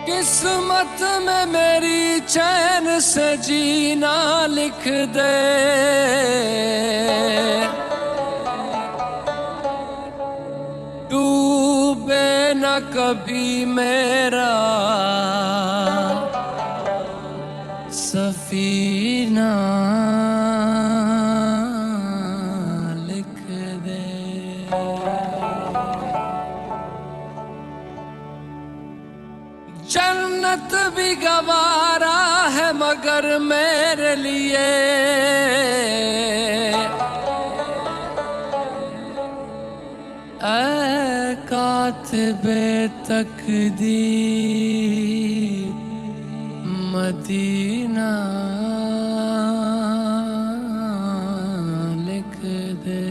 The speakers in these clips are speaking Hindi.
किस्मत में मेरी चैन से जीना लिख दे, डूबे न कभी मेरा सफीना लिख दे। जन्नत भी गवारा है मगर मेरे लिए ऐ कातिबे तकदीर मदीना लिख दे।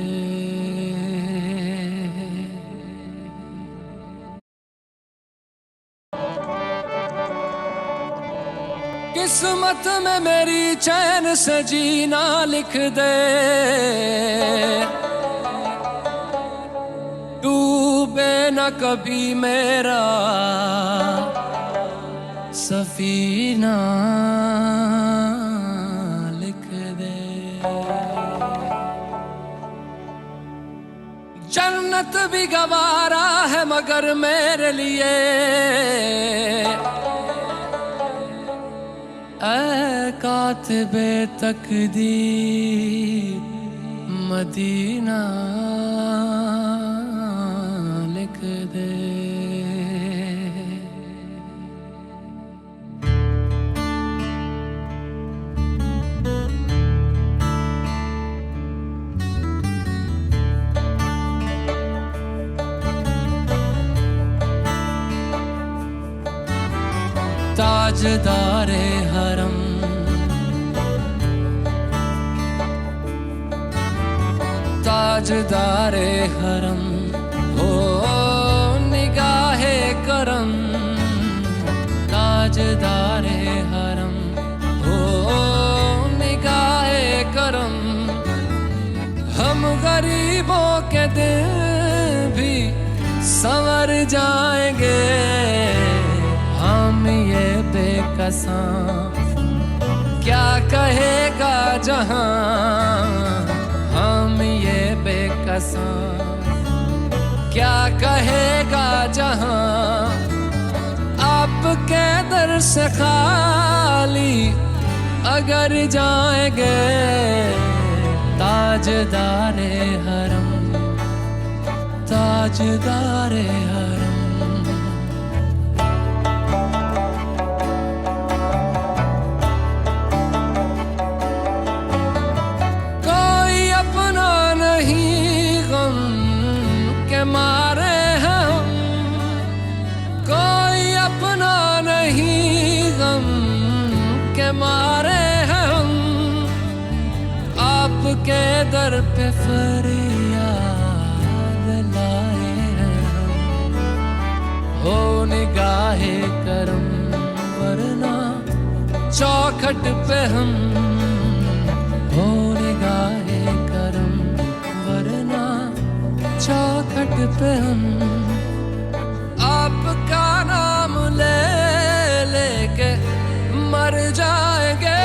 किस्मत में मेरी चैन से जीना लिख दे, डूबे न कभी मेरा सफीना लिख दे। जन्नत भी गवारा है मगर मेरे लिए ऐ कातिबे तकदीर मदीना लिख दे। ताजदारे हरम ताजदारे हरम हो निगाहे करम, ताजदारे हरम हो निगाहे करम। हम गरीबों के दिल भी संवर जाएंगे, हम ये बेकसां क्या कहेगा जहां, हम ये बेकसां क्या कहेगा जहां। आपके दर से खाली अगर जाएंगे, ताजदारे हरम ताजदारे हरम। मारे हम कोई अपना नहीं, गम के मारे हम आपके दर पे फरियाद लाए हैं हम। हो निगाहे करम वरना चौखट पे हम, हो निगाहे करम वरना चौखट पे हम। आपका नाम ले लेके मर जाएंगे,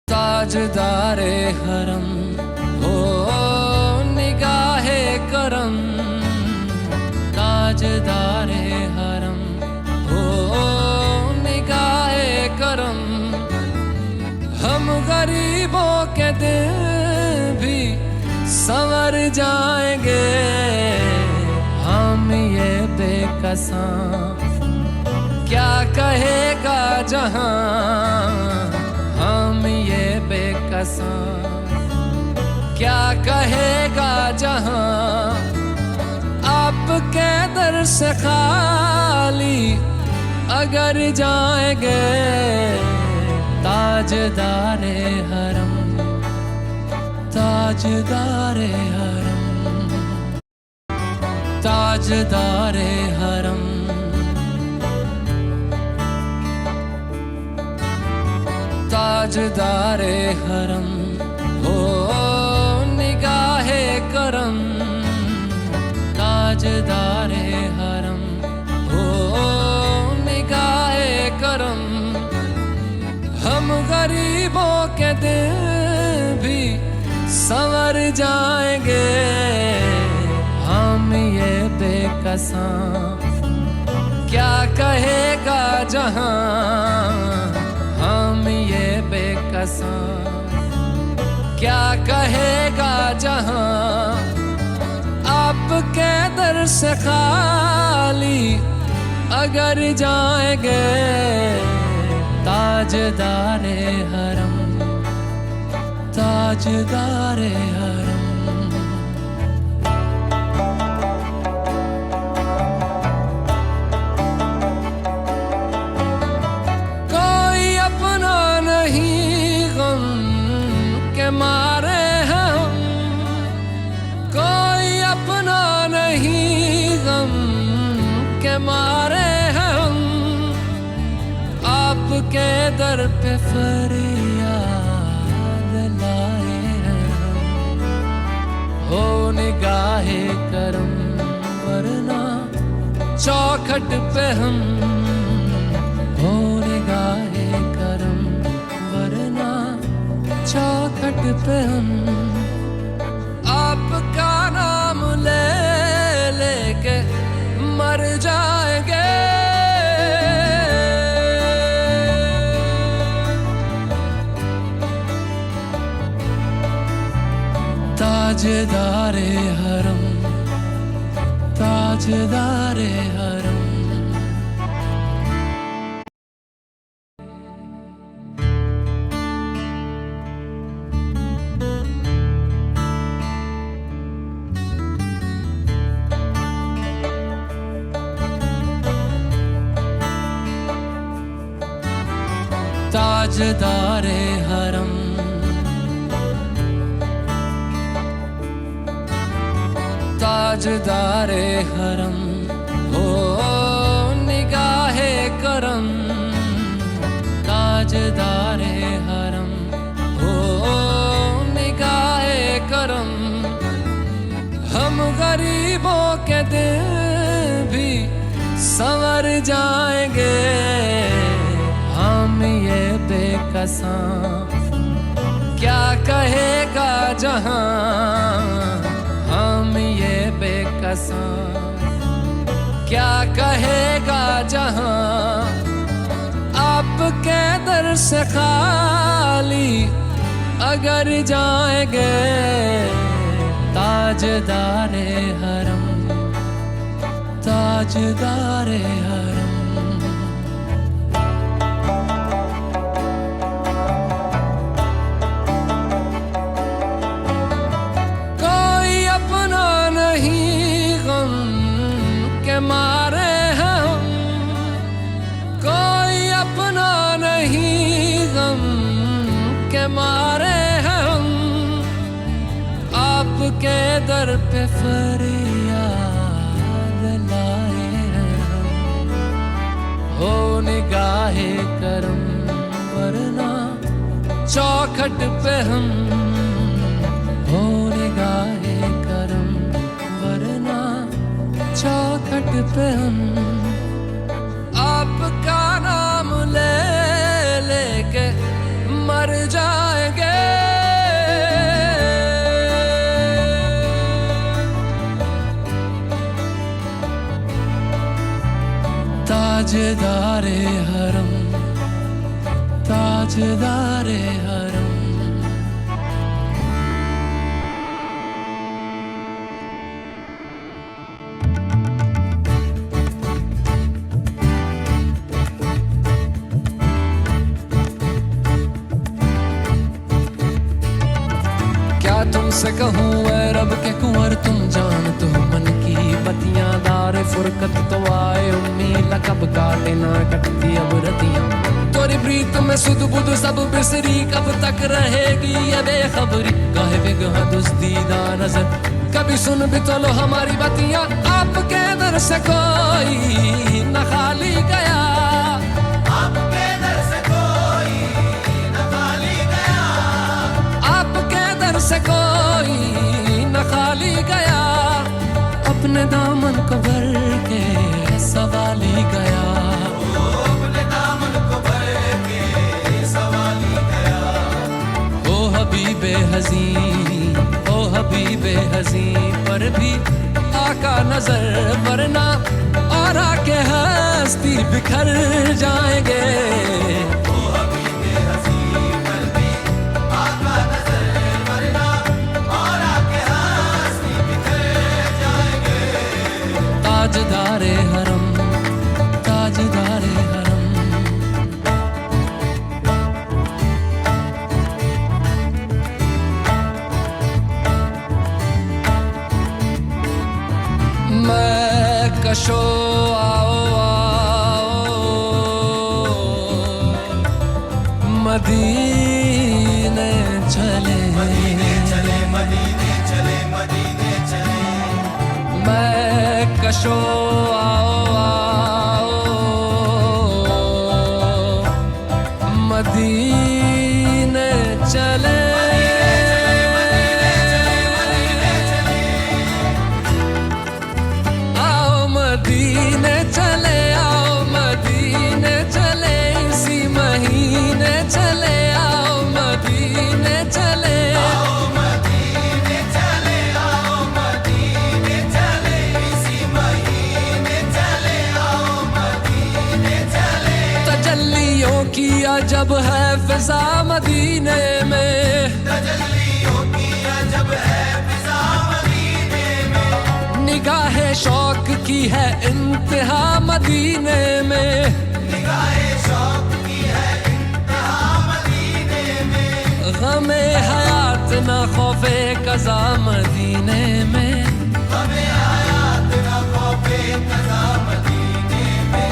ताजदारे हरम हो निगाहे करम, ताजदारे हरम हो निगाहे करम। हम गरीबों के दिल भी संवर जाएंगे, हम ये बेकसां क्या कहेगा जहां हम ये बेकसां, क्या कहेगा जहां आपके दर से खाली अगर जाएंगे ताजदारे हरम, ताजदारे हरम, ताजदारे हरम, ताजदारे हरम, हो निगाहे करम, ताजदारे हरम, हो निगाहे करम। हम गरीबों के दिल भी संवर जाएंगे, हम ये बेकसां, क्या कहेगा जहां हम ये बेकसां, क्या कहेगा जहां आपके दर से खाली अगर जाएंगे ताजदारे हरम, ताजदारे हरम। कोई अपना नहीं गम के मारे हैं हम, कोई अपना नहीं गम के मारे हैं हम, आपके दर पे फरियाद लाए हैं हम, हो निगाहे करम वरना चौखट पे हम, हो निगाहे करम वरना चौखट पे हम, आपका नाम ले लेके मर जाएंगे, ताजदारे हरम, ताजदारे हरम। ताजदारे हरम, ताजदारे हरम, हो निगाहे करम, ताजदारे हरम, हो निगाहे करम। हम गरीबों के दिल भी संवर जाएंगे, हम ये बेकसां, क्या कहेगा जहां हम ये बेकसां, क्या कहेगा जहां आपके दर से खाली अगर जाएंगे ताजदारे हरम, ताजदारे हरम। मारे हैं हम, कोई अपना नहीं गम के मारे हैं हम, आपके दर पे फरियाद लाए हैं हम, हो निगाहे करम वरना चौखट पे हम, हो निगाहे करम वरना चौखट पे हम, आपका नाम ले लेके मर जाएंगे, ताजदारे हरम, ताजदारे हरम। किससे कहूँ ऐ रब के कुंवर तुम जानते हो मन की बतियां दारे फुरकत तो आए उम्मीद कब काटे ना कटती अब रतियां तोरी प्रीत में सुध बुध सब बिसरी कब तक रहेगी ये बेखबरी काहे बेगहा दुस्तीदा नजर कभी सुन भी तो लो हमारी बतियां आपके दर से कोई न खाली गया आपके दर से कोई न खाली गया आपके दर से कोई न खाली गया अपने दामन को भर के सवाली गया अपने दामन को भर के सवाली गया ओ हबीबे हज़ी ओ हबीबे हज़ी पर भी आका नजर वरना और आके हस्ती बिखर जाएंगे ओ हबीबे हज़ी पर भी आका नजर वरना और आके हस्ती बिखर जाएंगे ताजदारे हरम ताजदारे हरम मैं कशो आओ आओ मदीने चले मदीने चले मदीने चले मदीने चले मैं कशो आओ आओ मदीने चले मदीने चले आओ मदीने चले इसी महीने चले आओ मदीने चले आओ मदीने चले आओ मदीने चले इसी महीने चले आओ मदीने चले तजल्लियों की अजब है फिजा मदीने में तजल्लियों की अजब है फिजा मदीने में निगाहे शौक की है इंतहा मदीने में निगाहे शौक की है इंतहा मदीने में गमे हयात न खौफे कज़ा मदीने में गमे हयात न खौफे कज़ा मदीने में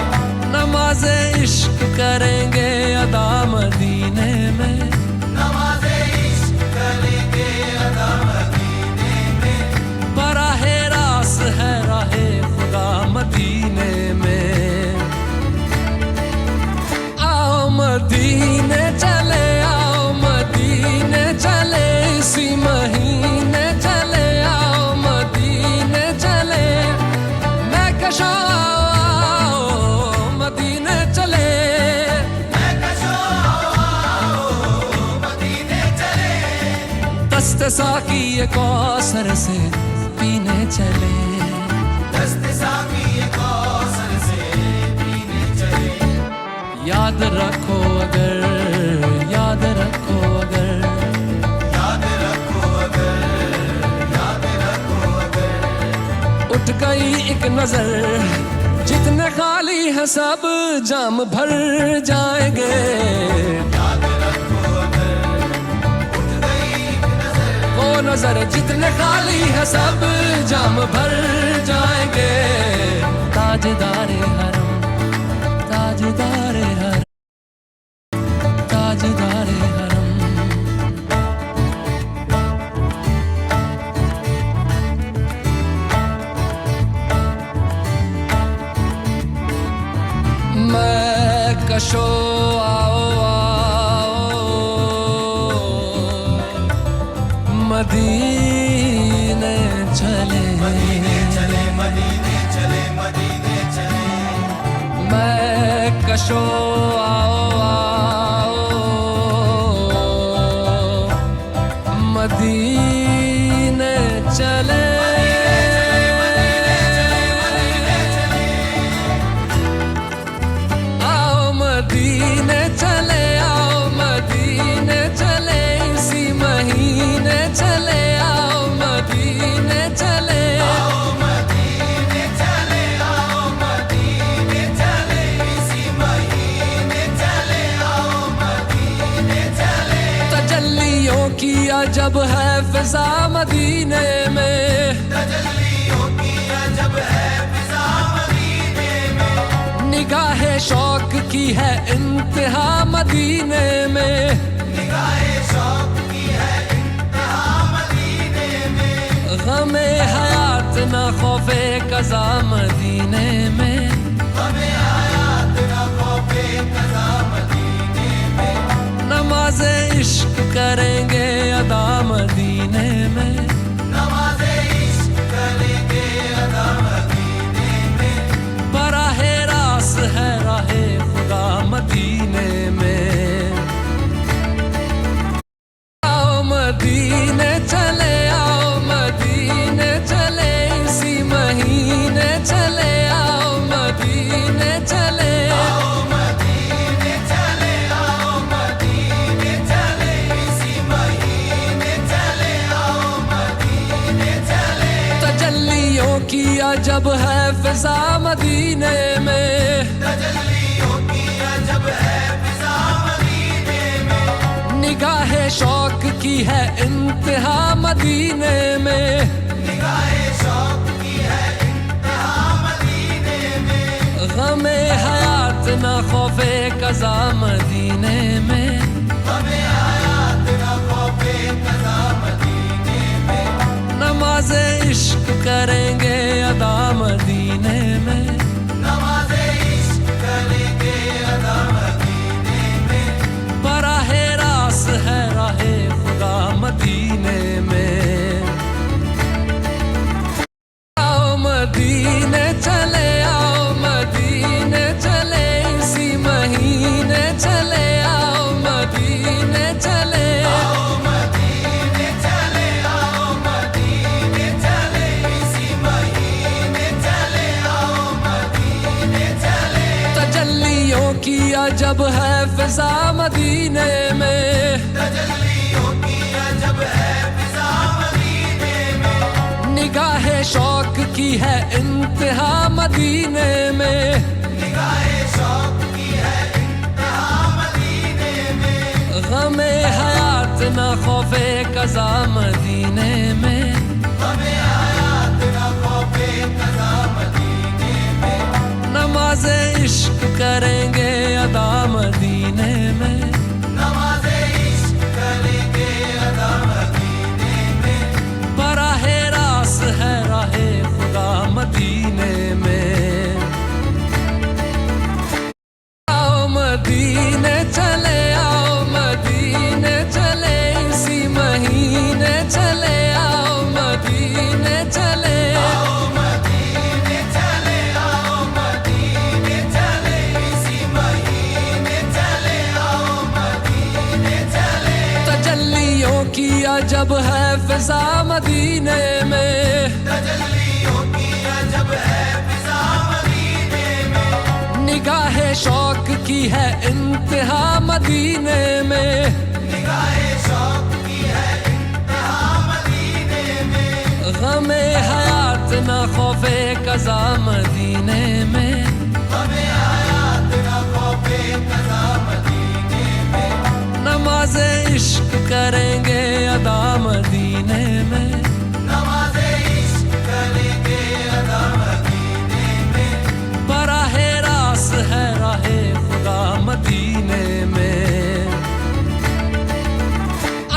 नमाज़े इश्क करेंगे अदा मदीने में नमाज़े इश्क करेंगे अदा मदीने में बराहे रास है राहे खुदा मदीने में आओ मदीने चले आओ मदीने चले इसी महीने चले आओ मदीने चले मैं कशो आओ मदीने चले मैं कशो आओ मदीने चले दस्ते साकी कौसर से पीने चले दस्ते साकी कौसर से पीने चले याद रखो अगर याद रखो अगर याद रखो अगर याद रखो अगर उठ गई एक नजर जितने खाली है सब जाम भर जाएंगे याद रखो अगर उठ गई एक नजर वो नजर जितने खाली है सब जाम भर जाएंगे ताजदारे हरम ताजदारे हरम ताजदारे हरम मैं कशो आओ आओ मदीने चले मदीने चले मदीने चले मदीने चले मैं कशो आओ आओ मदीने चले आओ मदीने चले आओ मदीने चले इसी महीने चले आओ मदीने चले आओ मदीने चले आओ मदीने चले इसी महीने अजब है फिजा मदीने में, तजल्लियों की अजब है फिजा मदीने में, निगाहे शौक की है इंतहा मदीने में, निगाहे शौक की है इंतहा मदीने में, गमे हयात न खौफे कज़ा मदीने में, हमें हयात न खौफे कज़ा मदीने में, नमाज़े इश्क करेंगे अदा मदीने में, नमाज़े इश्क करेंगे अदा मदीने में, बराहे रास है राहे खुदा मदीने में। आओ मदीने चले, आओ मदीने चले, इसी महीने चले, आओ मदीने चले, आओ मदीने चले, आओ मदीने चले, इसी महीने चले, आओ मदीने चले, तजल्लियों की अजब है फिजा मदीने में, तजल्लियों की अजब है फिजा मदीने में, निगाहे शौक की है इंतहा मदीने में, निगाहे शौक की है इंतहा मदीने में, गमे हयात न खौफे कज़ा मदीने में, हमें हयात न खौफे कज़ा मदीने में, नमाज़े इश्क करेंगे अदा मदीने में, नमाज़े इश्क करेंगे अदा मदीने में, बराहे रास है राहे खुदा मदीने में। आओ मदीने चले, आओ मदीने चले, इसी महीने चले, आओ मदीने चले, आओ मदीने चले, आओ मदीने चले, इसी महीने चले, आओ मदीने चले, तजल्लियों की अजब है फिजा मदीने में, तजल्लियों की अजब है फिजा मदीने में, निगाहे शौक की है इंतहा मदीने में, निगाहे शौक की है इंतहा मदीने में, गमे हयात न खौफे कज़ा मदीने में, हमें हयात न खौफे कज़ा मदीने में, नमाज़े इश्क करेंगे अदा मदीने में, नमाज़े इश्क करेंगे अदा मदीने में, बराहे रास है राहे खुदा मदीने में। आओ मदीने चले, आओ मदीने चले, इसी महीने चले, आओ मदीने चले, आओ मदीने चले, आओ मदीने चले, इसी महीने चले, आओ मदीने चले, तजल्लियों की अजब है फिजा मदीने में, तजल्लियों की अजब है फिजा मदीने में, निगाहे शौक की है इंतहा मदीने में, निगाहे शौक की है इंतहा मदीने में, गमे हयात न खौफे कज़ा मदीने में, हमें हयात न खौफे कज़ा मदीने में, नमाज़े इश्क करेंगे अदा मदीने में, नमाज़े इश्क करेंगे अदा मदीने में, बराहे रास है राहे खुदा मदीने में।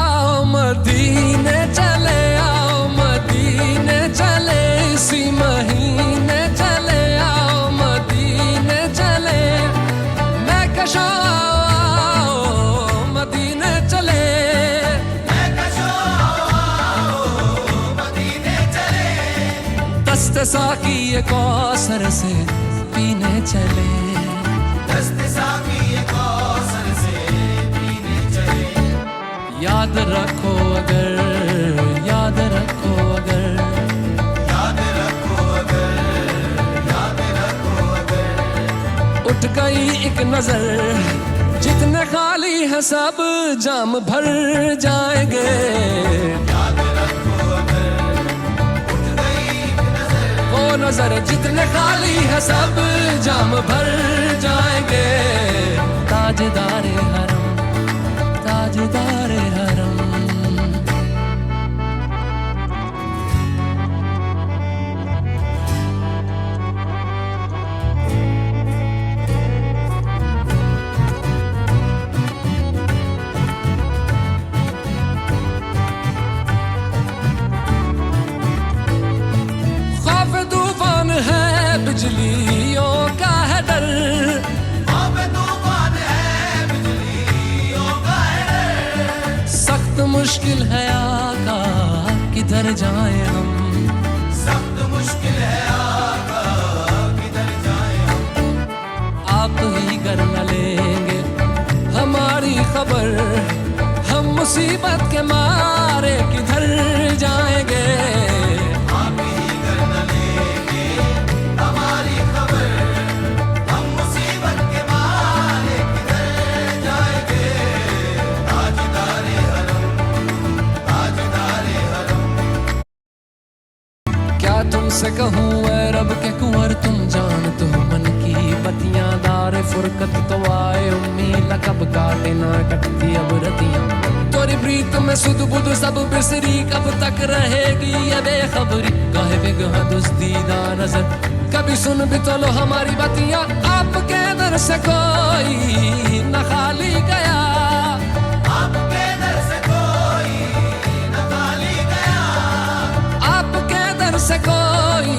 आओ मदीने चले, आओ मदीने चले, इसी महीने चले, आओ मदीने चले, मैं कशा आओ मदीने चले, मैं कशो आओ मदीने चले, दस्ते साकी ये कौसर से पीने चले, दस्ते साकी ये कौसर से पीने चले, याद रखो अगर, याद रखो अगर, याद रखो अगर, याद रखो अगर, उठ गई एक नजर, जितने खाली है सब जाम भर जाएंगे, याद रखो अगर, उठ गई एक नजर, वो नजर जितने खाली है सब जाम भर जाएंगे, ताजदारे हरम, ताजदारे हरम, बिजलियों का है डर। वहाँ पे तूफान है, बिजलियों का है डर। सख्त मुश्किल है आका, किधर जाएं हम। सख्त मुश्किल है आका, किधर जाएं हम। आप ही कर न लेंगे हमारी खबर, हम मुसीबत के मारे किधर जाएंगे। आप ही कर न लेंगे हमारी खबर, हम मुसीबत के मारे किधर जाएंगे। ताजदारे हरम, ताजदारे हरम। क्या तुमसे कहूँ ऐ रब के कुंवर, तुम जानते हो मन की बतियां। दारे फुरकत तो आए उम्मीद, कब काटे ना कटती अब रतियां। तोरी प्रीत में सुध बुध सब बिसरी, कब तक रहेगी ये बेखबरी। काहे बिगह दुस्तीदा नजर, कभी सुन भी तो लो हमारी बतियां। आपके दर से कोई न खाली गया, आपके दर से कोई न खाली गया। आपके दर से कोई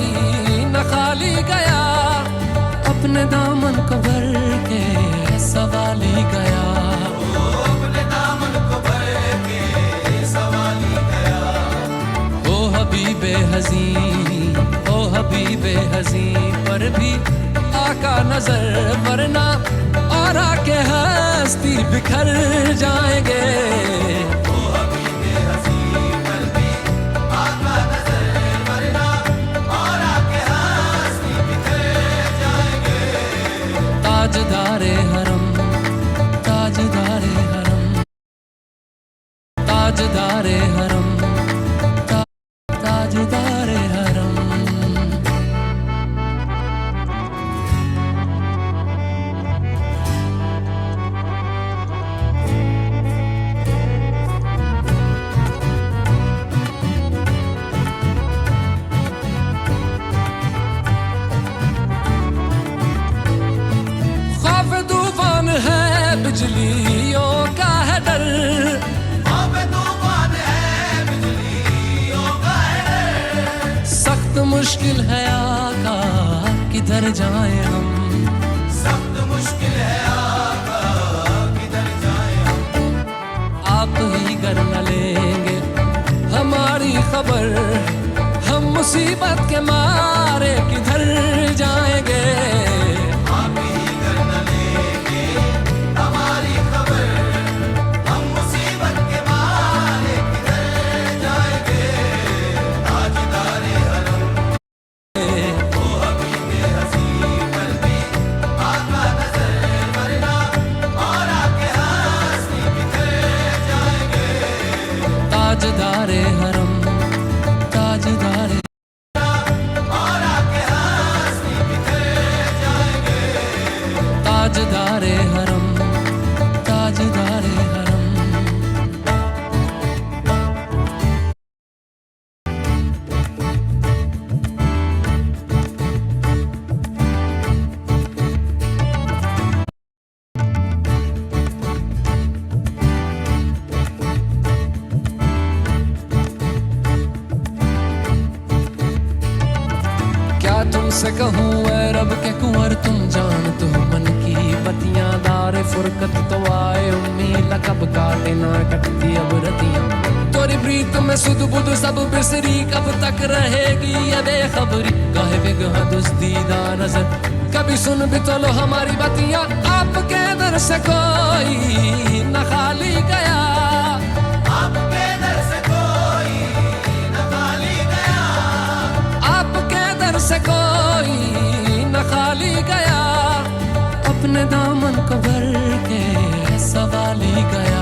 न खाली गया। अपने दामन को भर के सवाली गया। अपने दामन को भर के सवाली गया। ओ हबीबे हज़ी, ओ हबीबे हज़ी, पर भी आका नजर वरना और आके हस्ती बिखर जाएंगे। ओ हबीबे हज़ी, पर भी आका नजर वरना और आके हस्ती बिखर जाएंगे। ताजदारे हरम, ताजदारे हरम, ताजदारे हरम, ताजदारे हरम। खौफ तूफान है, बिजलियों का है डर। वहाँ पे तूफान है, बिजलियों का है डर। सख्त मुश्किल है आका, किधर जाएं हम। सख्त मुश्किल है आका, किधर जाएं हम। आप ही कर न लेंगे हमारी खबर, हम मुसीबत के मारे किधर जाएंगे। आप ही कर न लेंगे हमारी खबर, हम मुसीबत के मारे किधर जाएंगे। ताजदारे हरम, ओ हबीबे हज़ी, पर भी आका नजर वरना और आके हस्ती बिखर जाएंगे। ताजदारे हरम, ताजदारे, और आके हस्ती बिखर जाएंगे। ताजदारे हरम, ताजदारे हरम। क्या तुमसे कहूँ ऐ रब के कुंवर, तुम जानते हो मन की बतियां। दारे फुरकत तो आए उम्मीद, कब काटे ना कटती अब रतियां। तोरी प्रीत में सुध बुध सब बिसरी, कब तक रहेगी ये बेखबरी। काहे बिगह दुस्तीदा नजर, कभी सुन भी तो लो हमारी बतियां। आपके दर से कोई न खाली गया, आपके दर से कोई न खाली गया। आपके दर से कोई न खाली गया। अपने दामन को भर के सवाली गया।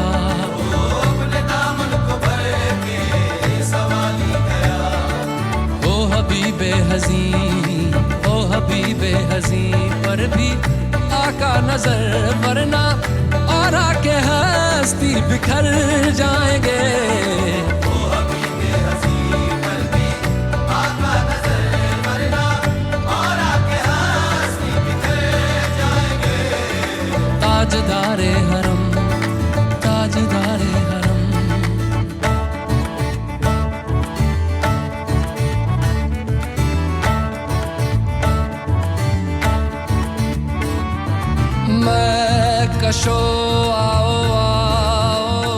अपने दामन को भर के सवाली गया। ओ हबीबे हज़ी, ओ हबीबे हज़ी, पर भी आका नजर वरना और आके हस्ती बिखर जाएंगे। ओ हबीबे हज़ी, पर भी आका नजर वरना और आके हस्ती बिखर जाएंगे। ताजदारे हरम, ताजदारे हरम। कशो आओ आओ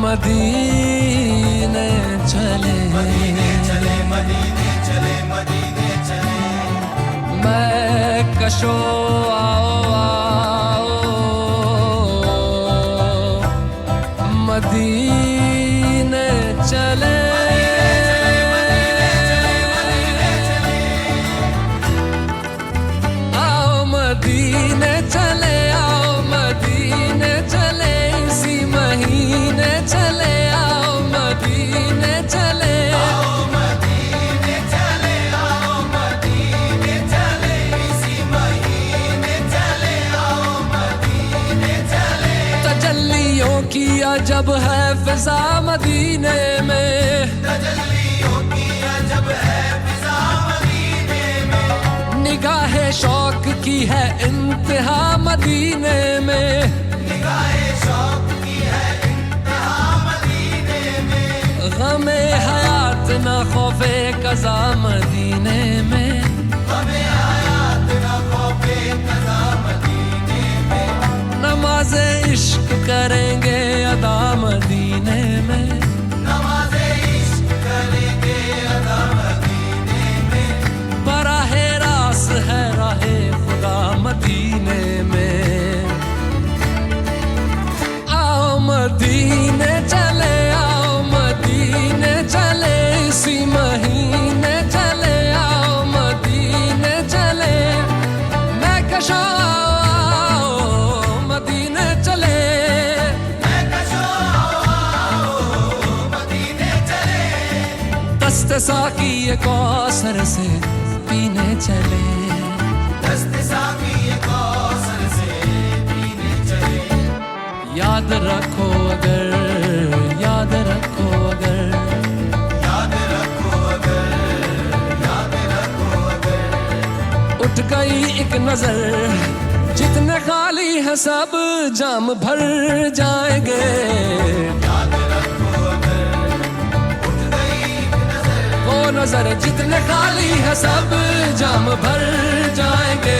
मदीने चले, मदीने चले, मदीने चले, मदीने चले। मैं कशो आओ आओ मदीने चले, आओ मदीने चले, आओ मदीने चले, इसी महीने चले, आओ मदीने चले, आओ मदीने चले, आओ मदीने चले, इसी महीने चले, आओ मदीने चले। तजल्लियों की अजब है फिजा मदीने में, तजल्लियों की अजब है फिजा मदीने में, निगाहे शौक की है इंतहा मदीने में, निगाहे शौक की है इंतहा मदीने में, गमे हयात न खौफे कज़ा मदीने में, हमें हयात न खौफे कज़ा मदीने में, नमाज़े इश्क करेंगे अदा मदीने में, नमाज़े इश्क करेंगे अदा मदीने में, बराहे रास है राहे खुदा मदीने में, आओ मदीने चले, आओ मदीने चले, इसी महीने चले, आओ मदीने चले, मैं कशो आओ मदीने चले, मैं कशो आओ मदीने चले, दस्ते साकी ये कौसर से पीने चले, दस्ते साकी ये कौसर से पीने चले। याद रखो अगर, याद रखो अगर, याद रखो अगर, याद रखो अगर, उठ गई एक नजर, जितने खाली है सब जाम भर जाएंगे, याद रखो अगर, उठ गई एक नजर, वो नजर जितने खाली है सब जाम भर जाएंगे,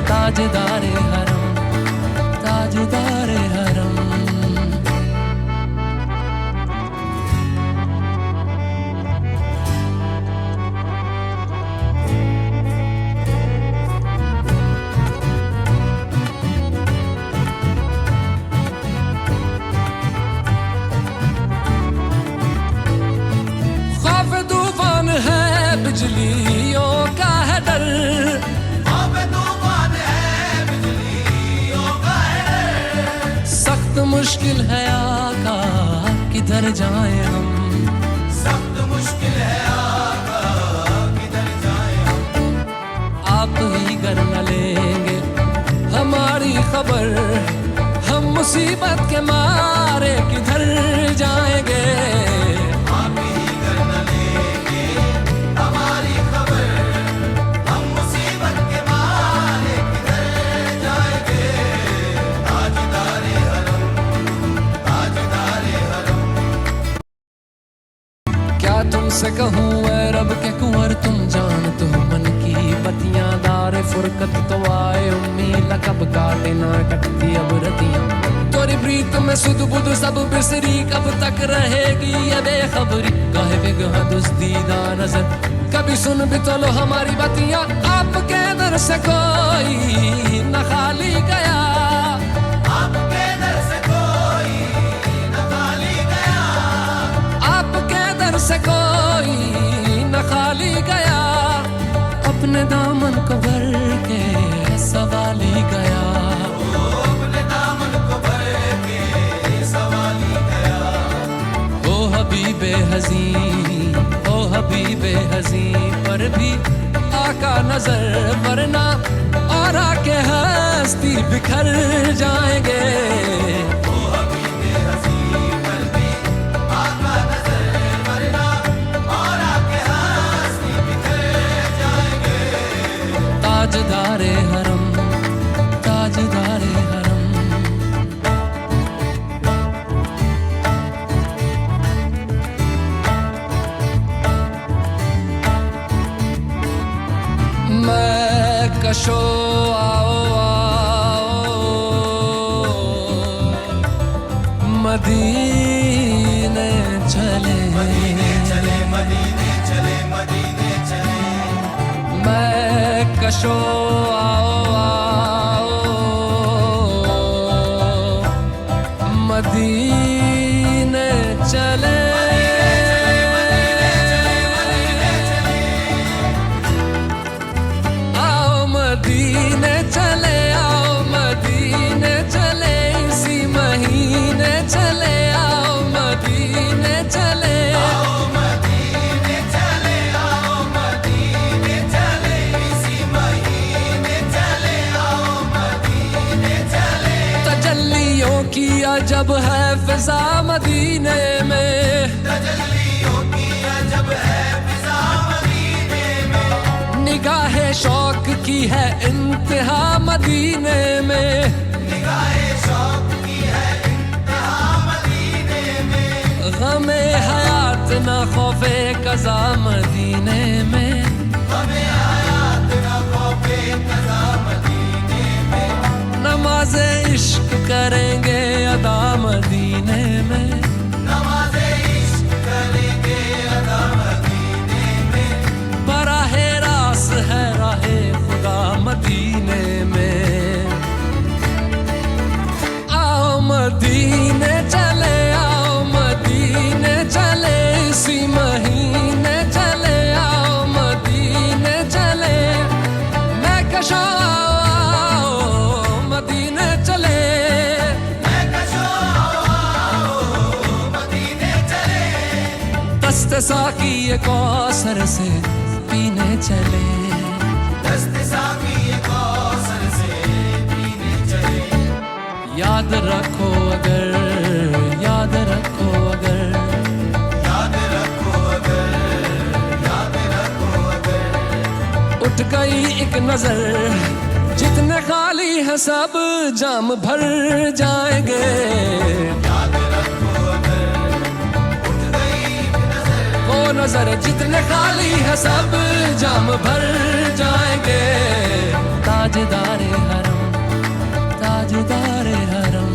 ताजदारे हरम, ताजदारे हरम, खौफ तूफान है बिजलियों का है डर, अब तूफान है बिजलियों का है डर, सख्त मुश्किल है आका किधर जाए हम, सख्त मुश्किल है आका किधर जाए हम, आप ही कर न लेंगे हमारी खबर, हम मुसीबत के मारे किधर जाएंगे, आप ही कर न लेंगे हमारी खबर, हम मुसीबत के मारे किधर जाएंगे, ताजदारे हरम, ताजदारे हरम। क्या तुमसे कहूँ ऐ रब के कुंवर, तुम जानते हो मन की बतियां, दारे फुरकत तो आए उम्मी लकब काटे ना कटती अब रतियां, तोरी प्रीत में सुध बुध सब बिसरी, कब तक रहेगी ये बेखबरी, गाहे बेगहा दुस्तीदा नजर, कभी सुन भी तो लो हमारी बतियां, आपके दर से कोई न खाली गया, आपके दर से कोई न खाली गया, आपके दर से कोई न खाली गया, अपने दामन को भर के सवाली गया, अपने दामन को भर के सवाली गया, ओ हबीबे हज़ी, ओ हबीबे हज़ी, पर भी आका नजर वरना और आके हस्ती बिखर जाएंगे, ओ हबीबे हज़ी पर भी आका नजर वरना और आके हस्ती बिखर जाएंगे, ताजदारे हरम, ताजदारे हरम, मैं कशो आओ आओ मदीने चले मदीने चले मदीने चले मदीने चले मैं कशो आओ आओ मदीने चले मदीने चले आओ मदीने चले इसी महीने चले आओ मदीने चले आओ मदीने चले आओ मदीने चले इसी महीने चले आओ मदीने चले तजल्लियों की अजब है फिजा मदीने में तजल्लियों की अजब है फिजा मदीने में निगाहे शौक की है इंतहा मदीने में निगाहे शौक की है इंतहा मदीने में गमे हयात न खौफे कज़ा मदीने में हमें हयात न खौफे कज़ा मदीने में नमाज़े इश्क करेंगे अदा मदीने में नमाज़े इश्क करेंगे अदा मदीने में बराहे रास है राहे खुदा मदीने में आओ मदीने चले आओ मदीने चले इसी महीने चले आओ मदीने चले मैं कशो आओ मदीने चले मैं कशो आओ मदीने चले दस्ते साकी ये कौसर से पीने चले दस्ते साकी कौसर से पीने चले याद रखो अगर याद रखो अगर याद रखो अगर याद रखो अगर उठ गई एक नजर जितने खाली है सब जाम भर जाएंगे याद रखो अगर उठ गई नजर वो नजर जितने खाली है सब जाम भर जाएंगे ताजदारे हरम ताजदारे हरम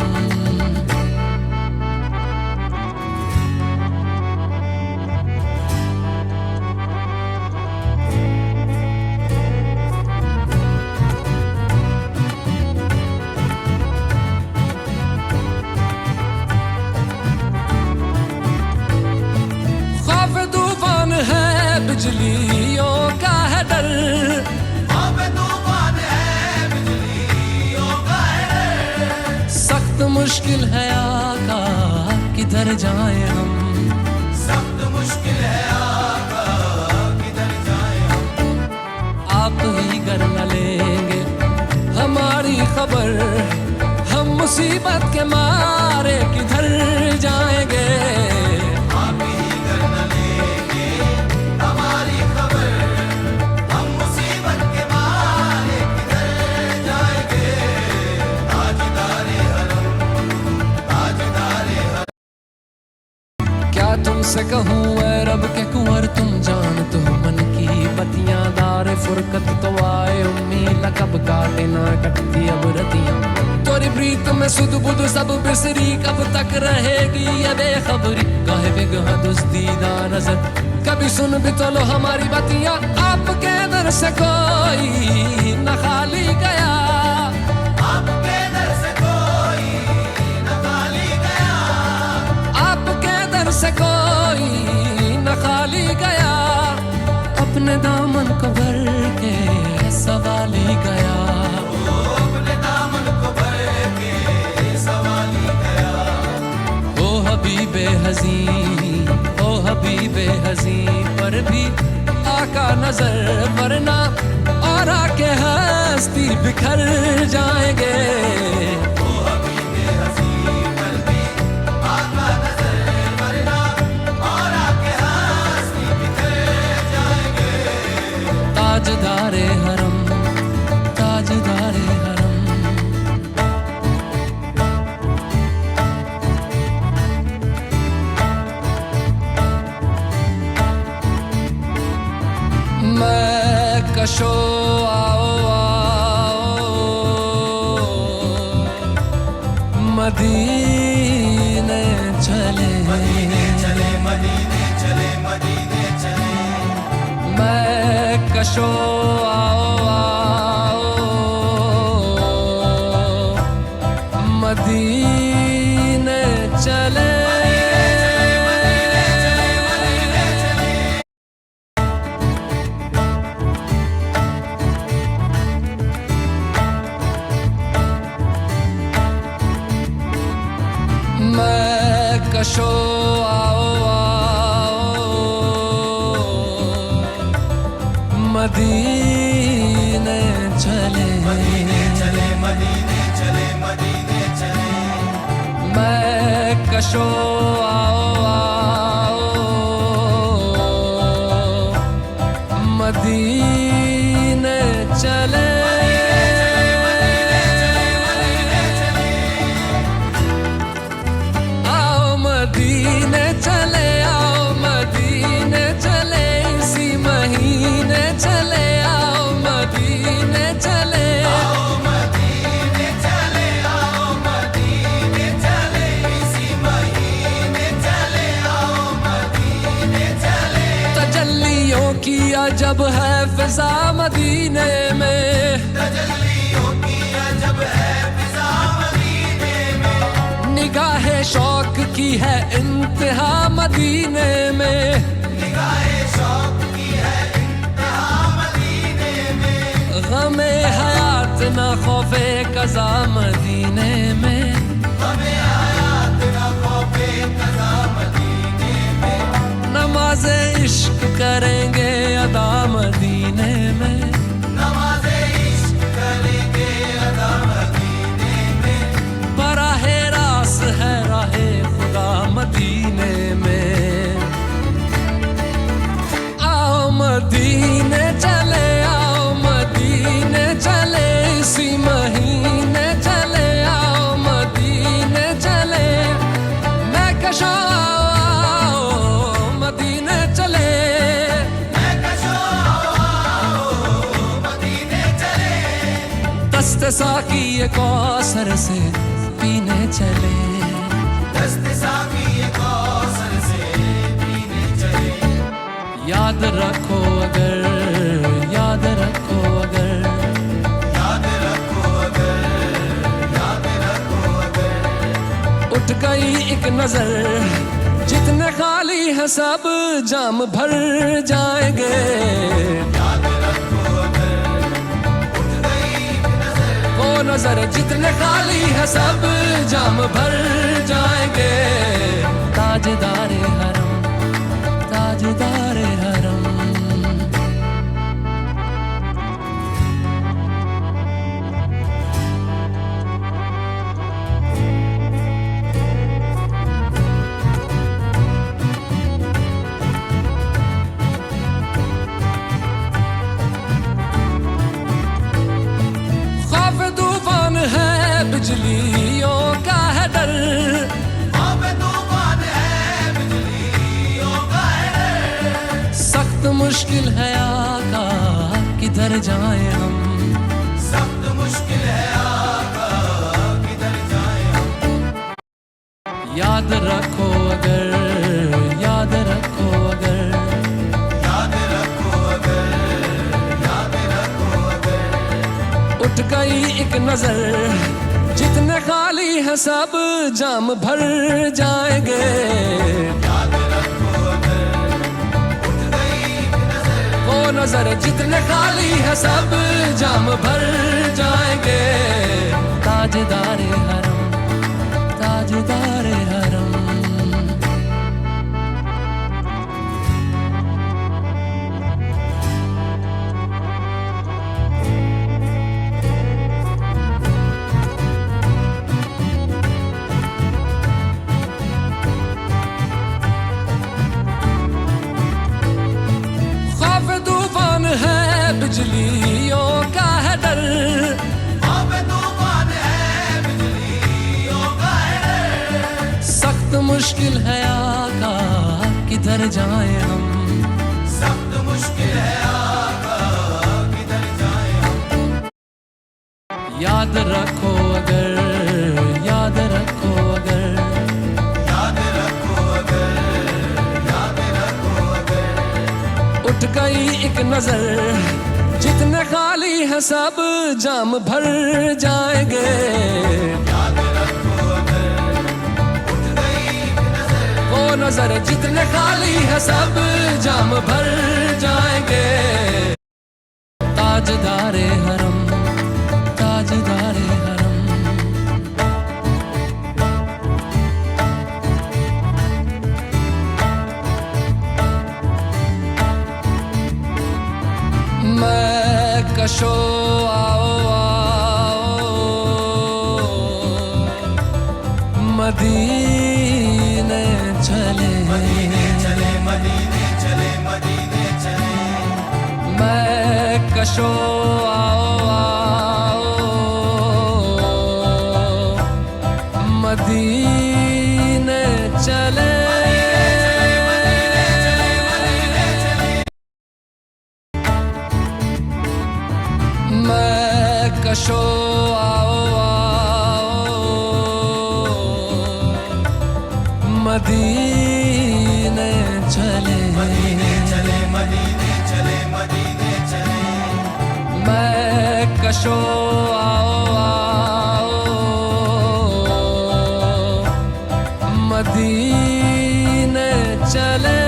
खौफ तूफान है बिजलियों का है डर अब तूफान है बिजलियों का है सख्त मुश्किल है आका किधर जाएं हम सख्त मुश्किल है आका किधर जाए हम आप ही कर न लेंगे हमारी खबर हम मुसीबत के मारे किधर जाएंगे आप ही कर न लेंगे हमारी खबर हम मुसीबत के मारे किधर जाएंगे ताजदारे हरम ताजदारे हरम क्या तुमसे कहूँ ऐ रब के कुंवर तुम जानते हो मन की बतियां दारे फुरकत तो आए उम्मीद कब काटे ना कटती अब रतियां तोरी प्रीत में सुध बुध सब बिसरी कब तक रहेगी ये बेखबरी काहे बेगह दुस्तीदा नजर कभी सुन भी तो लो हमारी बतियां आपके दर से कोई न खाली गया आपके दर से कोई न खाली गया आपके दर से कोई न खाली गया अपने दामन को भर के सवाली गया अपने दामन को भर के सवाली गया ओ हबीबे हज़ी ओ हबीबे हज़ी पर भी आका नजर वरना और आके हस्ती बिखर जाएंगे ओ हबीबे हसी पर भी आका नजर वरना और आके हंसी बिखर जाएंगे ताजदारे हरम ताजदारे हरम मैं कशो आओ आओ मदीने चले, मदीने चले, मदीने चले, मदीने चले। मैं कशो आओ आओ मदीने चले। मैं कशो आओ आओ मदीने चले, मदीने चले, मदीने चले, मदीने चले। मैं कशो आओ आओ मदीने चले। मदीने चले आओ, मदीने चले, इसी महीने चले आओ, मदीने चले। आओ मदीने चले, आओ मदीने चले, इसी महीने चले आओ, मदीने चले। तजल्लियों की अजब है फिजा मदीने में, तजल्लियों की अजब है फिजा मदीने में। निगाहे शौक की है इंतहा मदीने में, निगाहे शौक की है इंतहा मदीने में। गमे हयात न खौफे कज़ा मदीने में, हमें हयात न खौफे कज़ा मदीने में। नमाज़े इश्क करेंगे अदा मदीने में, नमाज़े इश्क करेंगे अदा मदीने में। बराहे रास है राहे खुदा मदीने में। आओ मदीने चले आओ, मदीने चले, इसी महीने चले आओ, मदीने चले। मैं कशो आओ मदीने चले, मैं कशो आओ मदीने चले। दस्ते साकी ये कौसर से पीने चले, दस्ते साकी ये कौसर से पीने चले। याद रखो अगर, याद रखो अगर, याद रखो अगर, याद रखो अगर। उठ गई एक नजर, जितने खाली है सब जाम भर जाएंगे। याद रखो अगर, उठ गई एक नजर। वो नजर जितने खाली है सब जाम भर जाएंगे। ताजदारे हरम, ताजदारे हरम। खौफ तूफान है, बिजलियों का है डर, खौफ तूफान है, बिजलियों का है डर। सख्त मुश्किल है आका, किधर जाएं हम। सख्त मुश्किल है आका, किधर जाएं हम। याद रखो अगर, याद रखो अगर, याद रखो अगर, याद रखो अगर। उठ गई एक नजर, जितने खाली है सब जाम भर जाएंगे। याद रखो अगर, उठ गई एक नजर। वो नजर जितने खाली है सब जाम भर जाएंगे। ताजदारे हरम, ताजदारे हरम। खौफ तूफान है, बिजलियों का है डर, खौफ तूफान है, बिजलियों का है डर। सख्त मुश्किल है आका, किधर जाएं हम। सख्त मुश्किल है आका, किधर जाएं हम। याद रखो अगर, याद रखो नजर जितने खाली है सब जाम भर जाएंगे। याद रखो अगर उठ गई नजर, वो नजर जितने खाली है सब जाम भर जाएंगे। ताजदारे हरम, ताजदारे हरम, मैं कशो आओ आओ मदीने चले, मदीने चले, मदीने चले, मदीने चले। मैं कशो आओ आओ मदीने चले। मैं कशो आओ आओ मदीने चले, मदीने चले, मदीने चले, मदीने चले। मैं कशो आओ आओ मदीने चले।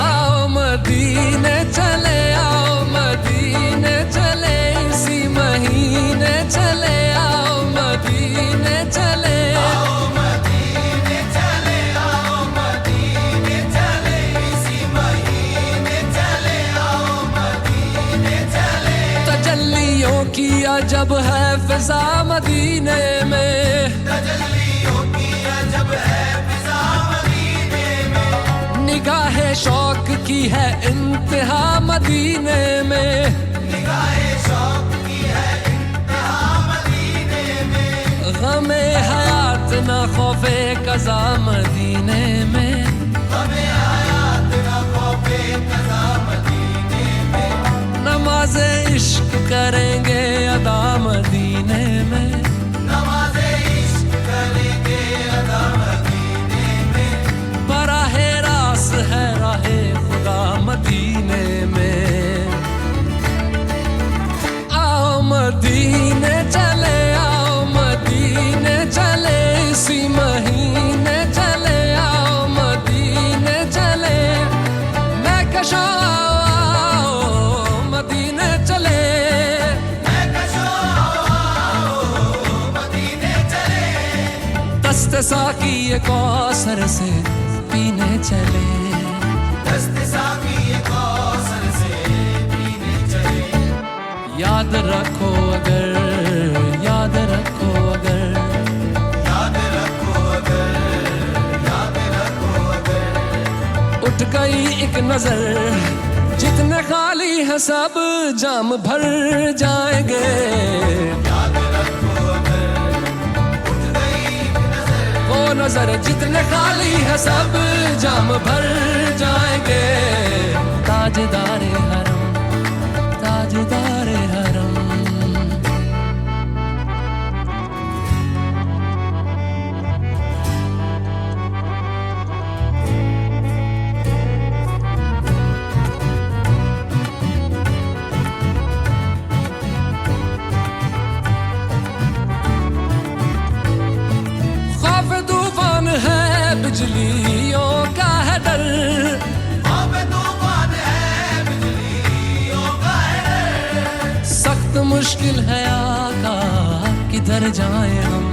आओ मदीने चले, आओ मदीने चले, इसी महीने चले, आओ मदीने चले। आओ मदीने चले, आओ मदीने चले, इसी महीने चले, आओ मदीने चले। तजल्लियों की अजब है फिजा मदीने में, तजल्लियों की अजब है फिजा मदीने में। निगाहे शौक की है इंतहा मदीने में, निगाहे शौक की है इंतहा मदीने में। गमे हयात न खौफे कज़ा मदीने में, हमें हयात न खौफे कज़ा मदीने में। नमाज़े इश्क करेंगे अदा मदीने में, नमाज़े इश्क करेंगे अदा मदीने में। बराहे रास है राहे खुदा मदीने में। आओ मदीने चले, आओ मदीने चले, इसी महीने चले, आओ मदीने चले। मैं कशो आओ मदीने चले, मैं कशो आओ मदीने चले। दस्ते साकी ये कौसर से पीने चले। दस्ते साकी कौसर से पीने चले। याद रखो अगर, याद रखो अगर, याद रखो अगर, याद रखो अगर उठ गई एक नजर जितने खाली है सब जाम भर जाएंगे। याद रखो अगर उठ गई नजर, वो नजर जितने खाली है सब जाम भर जाएंगे। ताजदारे हरम, ताजदारे हरम, खौफ तूफान है बिजलियों का है डर, अब तूफान है बिजलियों का है डर। सख्त मुश्किल है आका किधर जाएं हम,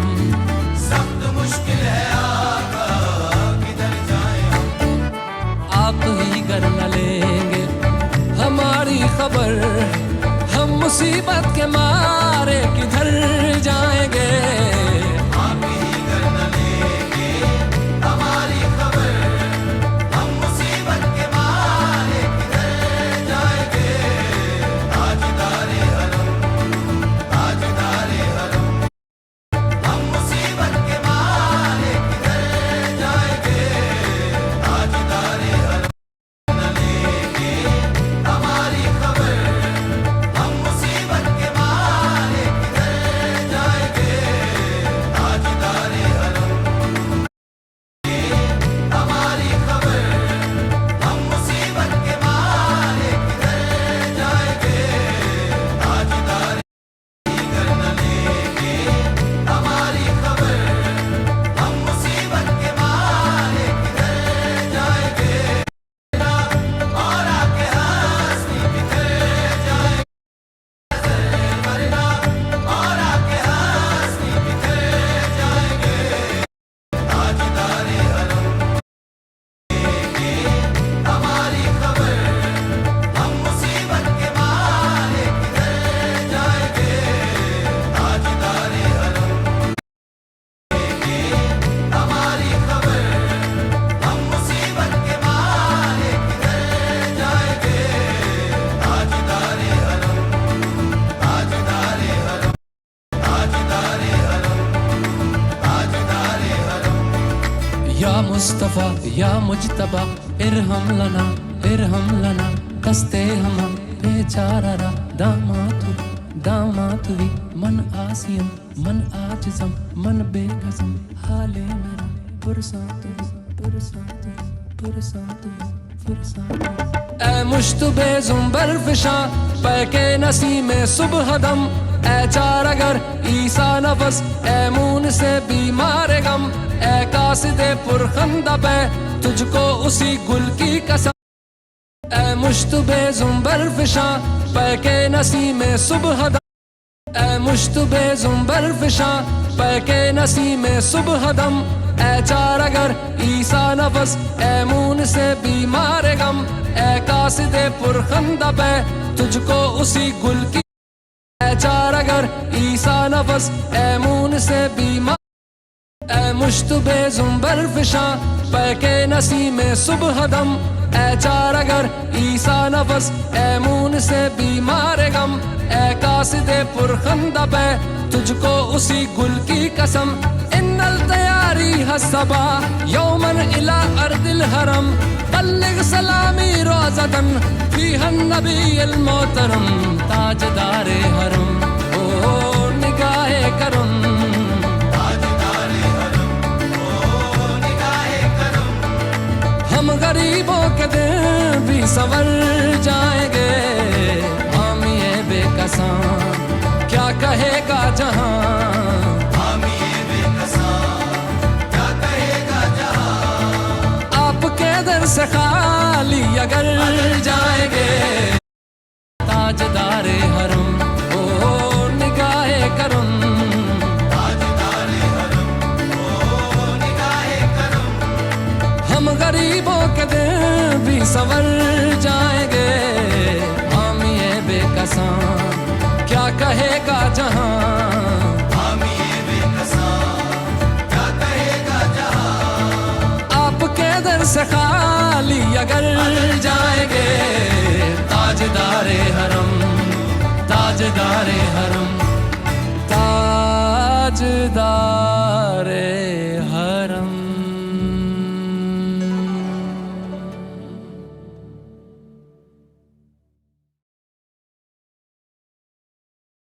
सख्त मुश्किल है आका किधर जाएं हम। आप ही कर न लेंगे हमारी खबर, हम मुसीबत के मारे किधर जाएंगे। आप ही कर न लेंगे हमारी खबर, हम मुसीबत के मारे किधर जाएंगे। ताजदारे हरम, ताजदारे हरम, हम मुसीबत के मारे किधर जाएंगे। ताजदारे हरम न लेंगे हमारी खबर, हम मुसीबत के मारे किधर जाएंगे। मुस्तफ़ा या मुजतबा इरहम लना दस्ते हम बेचारा दामातुवी मन आसियम मन आजिज़म मन बेकसम हाले मेरा ऐ मुश्तबे ज़ुंबर फिशा पैके नसीमे सुबह दम ऐ चार अगर ईसा नफस ऐ मून से बीमार गम ऐ कासिदे पुरखंदा पे तुझको उसी गुल की कसम ऐ मुश्तबे ज़ुंबर फिशा पैके नसीमे सुबह दम ऐ मुश्तबे ज़ुंबर फिशा पैके नसीमे सुबह दम ऐ चार अगर ईसा नफस ऐ मून से बीमार गम ऐ कासिदे पुरखंदा पे तुझको उसी गुल की ऐ चार अगर ईसा नफस ऐ मून से बीमार ऐ मुश्तबे ज़ुंबर फिशा पैके नसीमे सुबह दम ऐ चार अगर ईसा नफस ऐ मून से बीमार गम ऐ कासिदे पुरखंदा पे तुझको उसी गुल की कसम इन्नल तैयारी हसबा यौमन इला अर्दिल हरम बल्लिग सलामी रोज़तन फीहन नबील मोहतरम ताजदारे हरम ओ निगाहे करम हम गरीबों के दिन भी संवर जाएंगे हामिए बेकसां क्या कहेगा जहां हामिए बेकसां क्या कहेगा जहां आपके दर से खाली अगर जाएंगे ताजदारे हरम ओ निगाहे करम हम गरीबों के दिन भी संवर जाएंगे हामिए बेकसां क्या कहेगा जहां हामिए बेकसां क्या कहेगा जहां आपके दर से खाली अगर जाएंगे ताजदारे हरम ताजदारे हरम ताजदारे